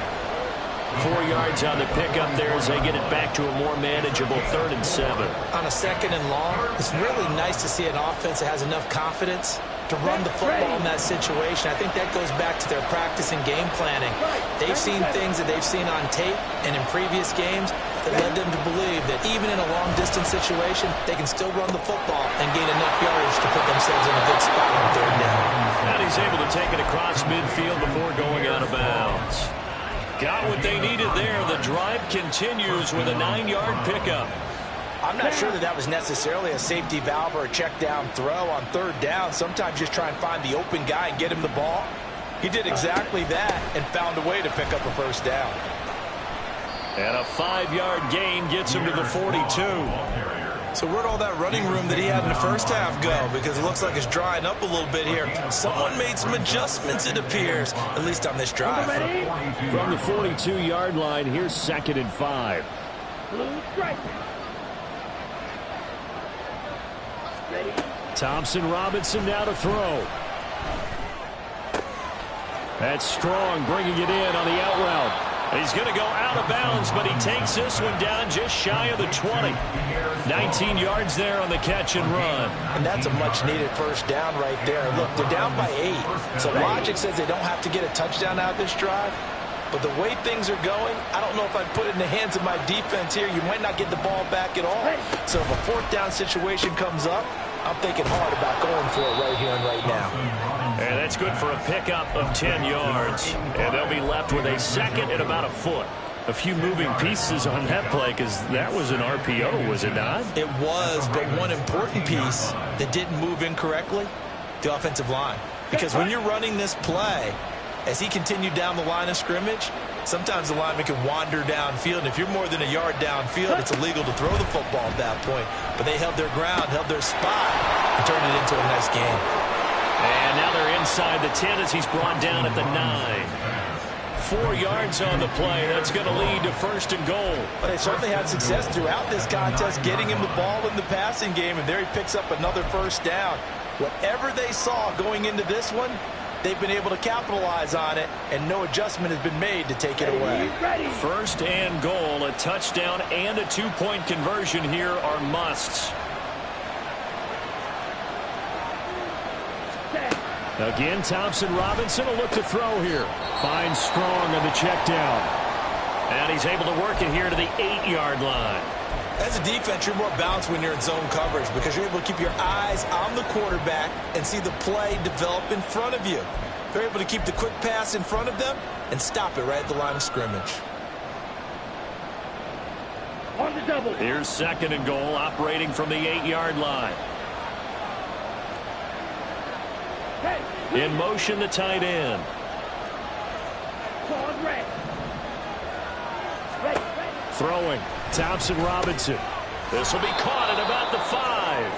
4 yards on the pickup there as they get it back to a more manageable 3rd and 7. On a 2nd and long, it's really nice to see an offense that has enough confidence to run the football in that situation. I think that goes back to their practice and game planning. They've seen things that they've seen on tape and in previous games that led them to believe that even in a long-distance situation, they can still run the football and gain enough yardage to put themselves in a good spot on third down. And he's able to take it across midfield before going out of bounds. Got what they needed there. The drive continues with a 9-yard pickup. I'm not sure that that was necessarily a safety valve or a check down throw on third down. Sometimes just try and find the open guy and get him the ball. He did exactly that and found a way to pick up a first down. And a 5-yard gain gets him to the 42. So where'd all that running room that he had in the first half go? Because it looks like it's drying up a little bit here. Someone made some adjustments, it appears, at least on this drive. From the 42-yard line, here's 2nd and 5. Blue stripe. Thompson Robinson now to throw. That's Strong bringing it in on the out route. He's going to go out of bounds, but he takes this one down just shy of the 20. 19 yards there on the catch and run. And that's a much-needed first down right there. Look, they're down by 8. So logic says they don't have to get a touchdown out of this drive. But the way things are going, I don't know if I'd put it in the hands of my defense here. You might not get the ball back at all. So if a fourth down situation comes up, I'm thinking hard about going for it right here and right now. And that's good for a pickup of 10 yards. And they'll be left with a second and about a foot. A few moving pieces on that play because that was an RPO, was it not? It was, but one important piece that didn't move incorrectly, the offensive line. Because when you're running this play, as he continued down the line of scrimmage, sometimes the lineman can wander downfield. And if you're more than a yard downfield, it's illegal to throw the football at that point. But they held their ground, held their spot, and turned it into a nice game. And now they're inside the 10 as he's brought down at the 9. 4 yards on the play. That's going to lead to 1st and goal. But they certainly had success throughout this contest, getting him the ball in the passing game, and there he picks up another first down. Whatever they saw going into this one, they've been able to capitalize on it, and no adjustment has been made to take it away. 1st and goal, a touchdown and a 2-point conversion here are musts. Again, Thompson Robinson will look to throw here. Finds Strong on the check down. And he's able to work it here to the 8-yard line. As a defense, you're more balanced when you're in zone coverage because you're able to keep your eyes on the quarterback and see the play develop in front of you. They're able to keep the quick pass in front of them and stop it right at the line of scrimmage. On the double. Here's 2nd and goal, operating from the 8-yard line. In motion, the tight end. Throwing, Thompson Robinson. This will be caught at about the 5.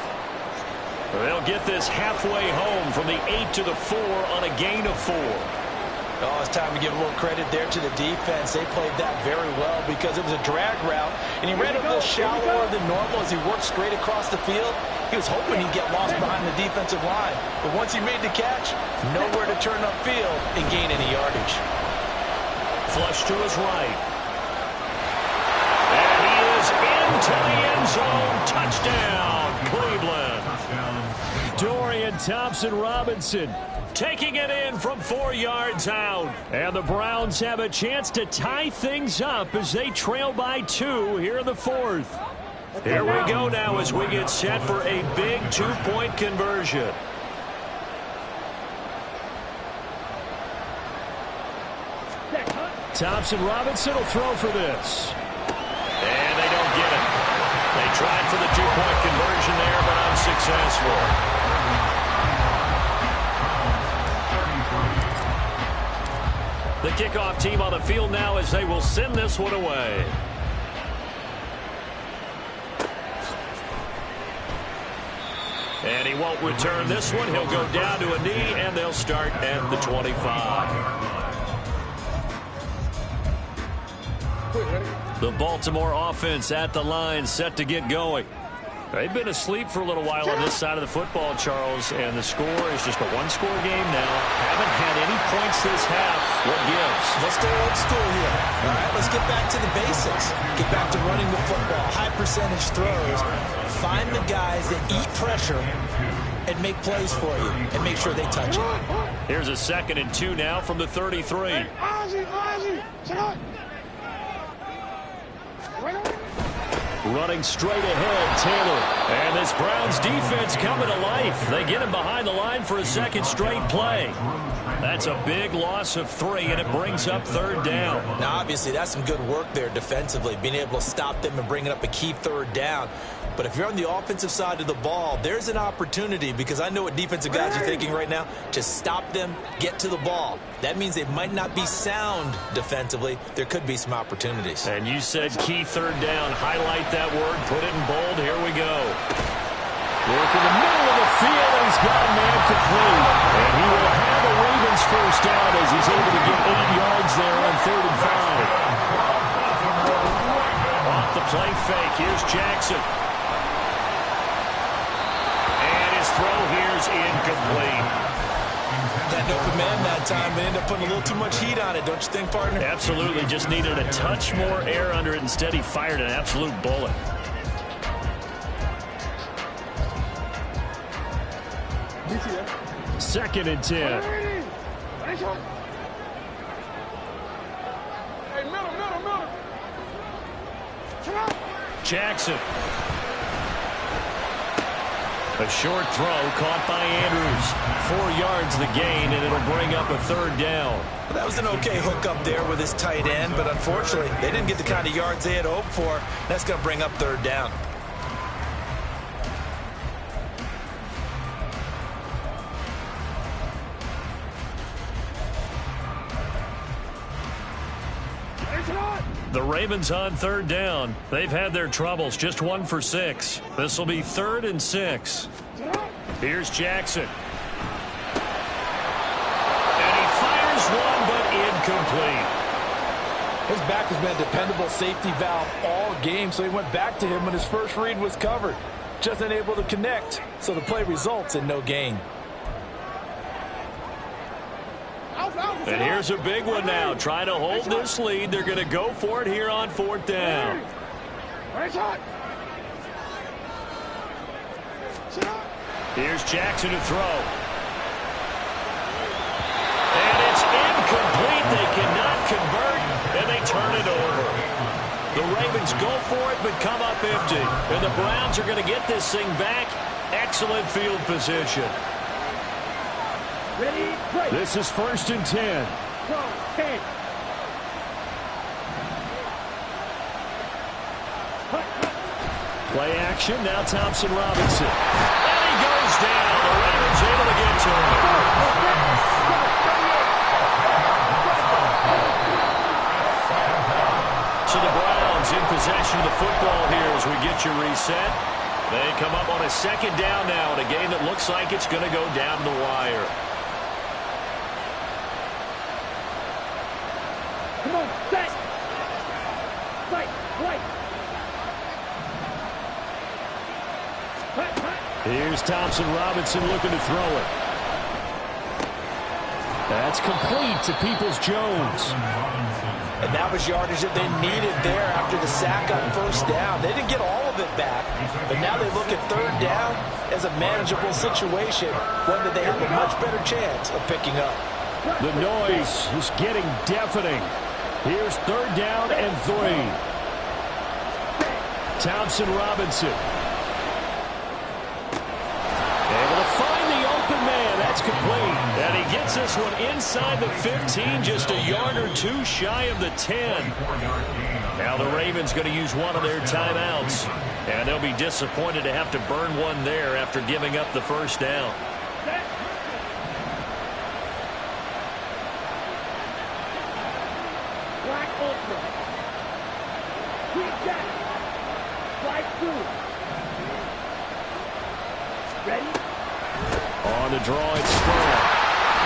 They'll get this halfway home from the 8 to the 4 on a gain of 4. Oh, it's time to give a little credit there to the defense. They played that very well because it was a drag route, and he ran a little shallower than normal as he worked straight across the field. He was hoping he'd get lost behind the defensive line, but once he made the catch, nowhere to turn upfield and gain any yardage. Flush to his right. And he is into the end zone. Touchdown, Cleveland. Dorian Thompson-Robinson taking it in from 4 yards out. And the Browns have a chance to tie things up as they trail by 2 here in the 4th. Here we go now as we get set for a big 2-point conversion. Thompson-Robinson will throw for this. And they don't get it. They tried for the 2-point conversion there, but unsuccessful. The kickoff team on the field now as they will send this one away. And he won't return this one. He'll go down to a knee, and they'll start at the 25. The Baltimore offense at the line, set to get going. They've been asleep for a little while on this side of the football, Charles, and the score is just a one-score game now. Haven't had any points this half. What gives? Let's stay old school here. All right, let's get back to the basics. Get back to running the football, high percentage throws. Find the guys that eat pressure and make plays for you and make sure they touch it. Here's a 2nd and 2 now from the 33. Running straight ahead, Taylor. And this Browns defense coming to life. They get him behind the line for a 2nd straight play. That's a big loss of 3, and it brings up 3rd down. Now, obviously, that's some good work there defensively, being able to stop them and bringing up a key 3rd down. But if you're on the offensive side of the ball, there's an opportunity, because I know what defensive guys are thinking right now, to stop them, get to the ball. That means they might not be sound defensively. There could be some opportunities. And you said key 3rd down. Highlight that word. Put it in bold. Here we go. Work in the middle of the field, and he's got a man complete. And he will have a Ravens 1st down as he's able to get 8 yards there on 3rd and 5. Off the play fake. Here's Jackson. Throw here's incomplete. That open man that time, they ended up putting a little too much heat on it, don't you think, partner? Absolutely. Just needed a touch more air under it. Instead, he fired an absolute bullet. Second and 10. Jackson. A short throw caught by Andrews. 4 yards the gain, and it'll bring up a 3rd down. That was an okay hook up there with his tight end, but unfortunately, they didn't get the kind of yards they had hoped for. That's going to bring up 3rd down. The Ravens on 3rd down. They've had their troubles, just 1 for 6. This will be 3rd and 6. Here's Jackson. And he fires one, but incomplete. His back has been a dependable safety valve all game, so he went back to him when his first read was covered. Just unable to connect, so the play results in no gain. And here's a big one now. Trying to hold this lead. They're going to go for it here on 4th down. Here's Jackson to throw. And it's incomplete. They cannot convert, and they turn it over. The Ravens go for it, but come up empty. And the Browns are going to get this thing back. Excellent field position. Ready, play. This is 1st and 10. Go, 10. Play action. Now Thompson Robinson. And he goes down. The Ravens able to get to him. So the Browns in possession of the football here as we get you reset. They come up on a 2nd down now in a game that looks like it's going to go down the wire. Come on, set. Right, right. Here's Thompson Robinson looking to throw it. That's complete to Peoples-Jones. And that was yardage that they needed there after the sack on 1st down. They didn't get all of it back, but now they look at 3rd down as a manageable situation, one that they have a much better chance of picking up. The noise is getting deafening. Here's 3rd down and 3. Thompson Robinson. Able to find the open man. That's complete. And he gets this one inside the 15, just a yard or 2 shy of the 10. Now the Ravens going to use one of their timeouts. And they'll be disappointed to have to burn one there after giving up the 1st down. Black Ultra. Quick jack. Slide through. Ready? On the draw, it's Spurrier.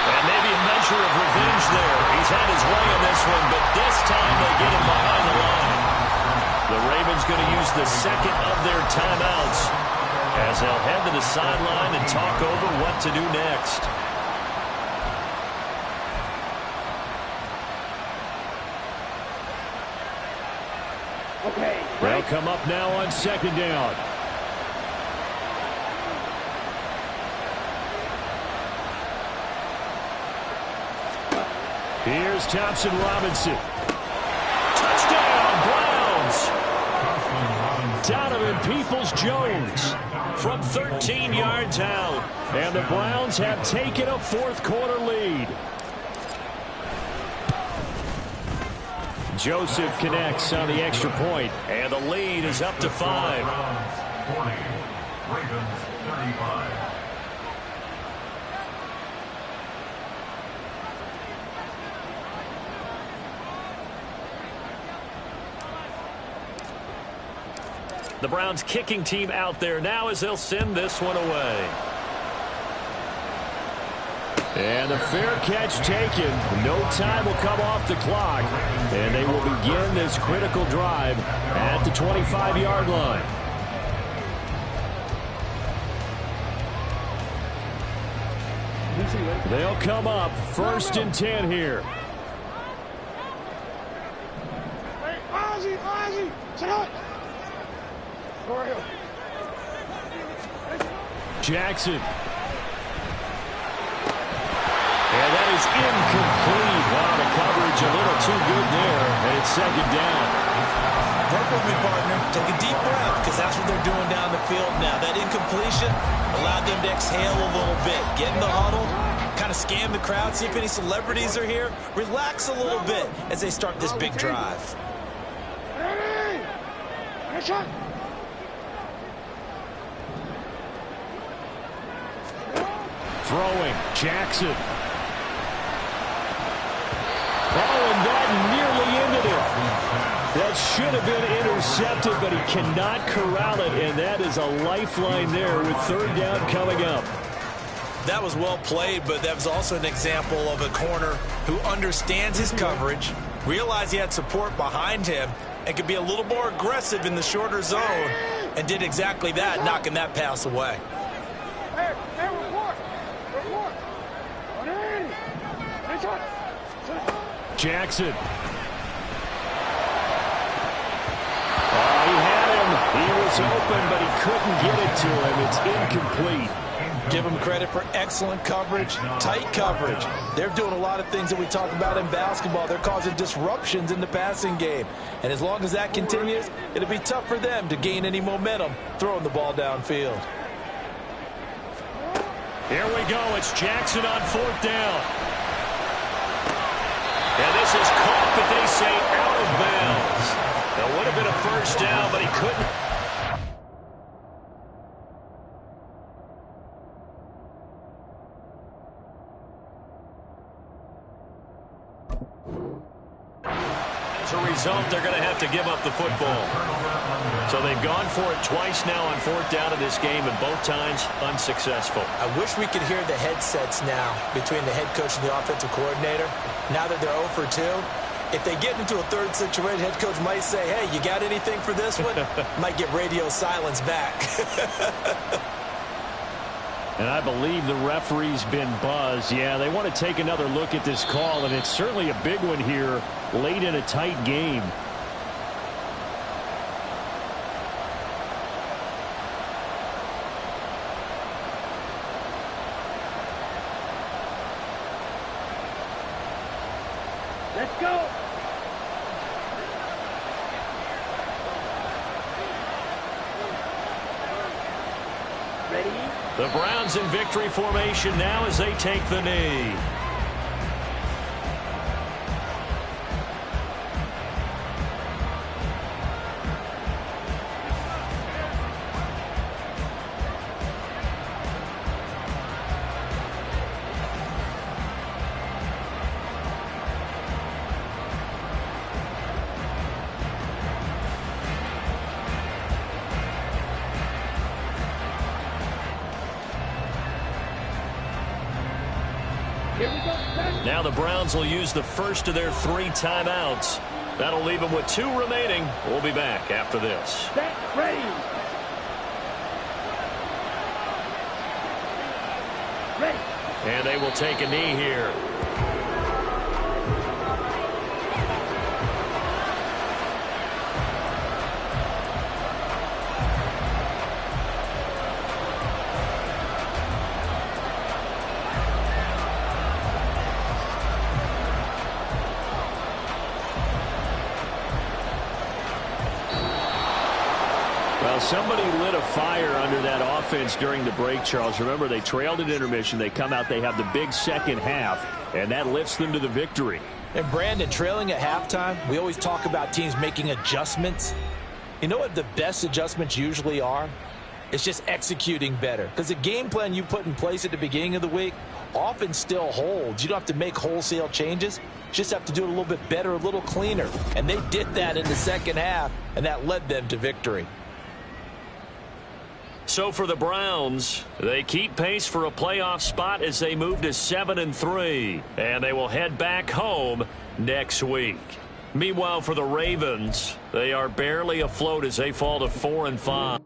And maybe a measure of revenge there. He's had his way on this one, but this time they get him behind the line. The Ravens going to use the 2nd of their timeouts as they'll head to the sideline and talk over what to do next. Okay. They'll come up now on 2nd down. Here's Thompson Robinson. Touchdown, Browns. Donovan Peoples-Jones from 13 yards out. And the Browns have taken a fourth-quarter lead. Joseph connects on the extra point, and the lead is up to 5. Browns 40, Ravens 35. The Browns kicking team out there now as they'll send this one away. And the fair catch taken. No time will come off the clock. And they will begin this critical drive at the 25-yard line. They'll come up 1st and 10 here. Jackson. And that is incomplete. Wow, the coverage a little too good there, and it's 2nd down. Work with me, partner. Take a deep breath, because that's what they're doing down the field now. That incompletion allowed them to exhale a little bit. Get in the huddle, kind of scan the crowd, see if any celebrities are here. Relax a little bit as they start this big drive. Throwing, Jackson. Oh, and that nearly ended it. That should have been intercepted, but he cannot corral it, and that is a lifeline there with 3rd down coming up. That was well played, but that was also an example of a corner who understands his coverage, realized he had support behind him, and could be a little more aggressive in the shorter zone, and did exactly that, knocking that pass away. Jackson. Oh, he had him. He was open, but he couldn't get it to him. It's incomplete. Give them credit for excellent coverage, tight coverage. They're doing a lot of things that we talk about in basketball. They're causing disruptions in the passing game. And as long as that continues, it'll be tough for them to gain any momentum throwing the ball downfield. Here we go. It's Jackson on 4th down. And this is caught, but they say out of bounds. That would have been a 1st down, but he couldn't. As a result, they're going to have to give up the football. So they've gone for it twice now on 4th down in this game, and both times unsuccessful. I wish we could hear the headsets now between the head coach and the offensive coordinator. Now that they're 0 for 2, if they get into a 3rd situation, head coach might say, hey, you got anything for this one? Might get radio silence back. And I believe the referee's been buzzed. Yeah, they want to take another look at this call, and it's certainly a big one here late in a tight game. Let's go. Ready? The Browns in victory formation now as they take the knee. Now the Browns will use the first of their 3 timeouts. That'll leave them with 2 remaining. We'll be back after this. Set, ready. Ready. And they will take a knee here. somebody lit a fire under that offense during the break, Charles. Remember, they trailed at intermission. They come out, they have the big second half, and that lifts them to the victory. And Brandon, trailing at halftime, we always talk about teams making adjustments. You know what the best adjustments usually are? It's just executing better. Because the game plan you put in place at the beginning of the week often still holds. You don't have to make wholesale changes. You just have to do it a little bit better, a little cleaner. And they did that in the second half, and that led them to victory. So for the Browns, they keep pace for a playoff spot as they move to 7-3. And they will head back home next week. Meanwhile, for the Ravens, they are barely afloat as they fall to 4-5.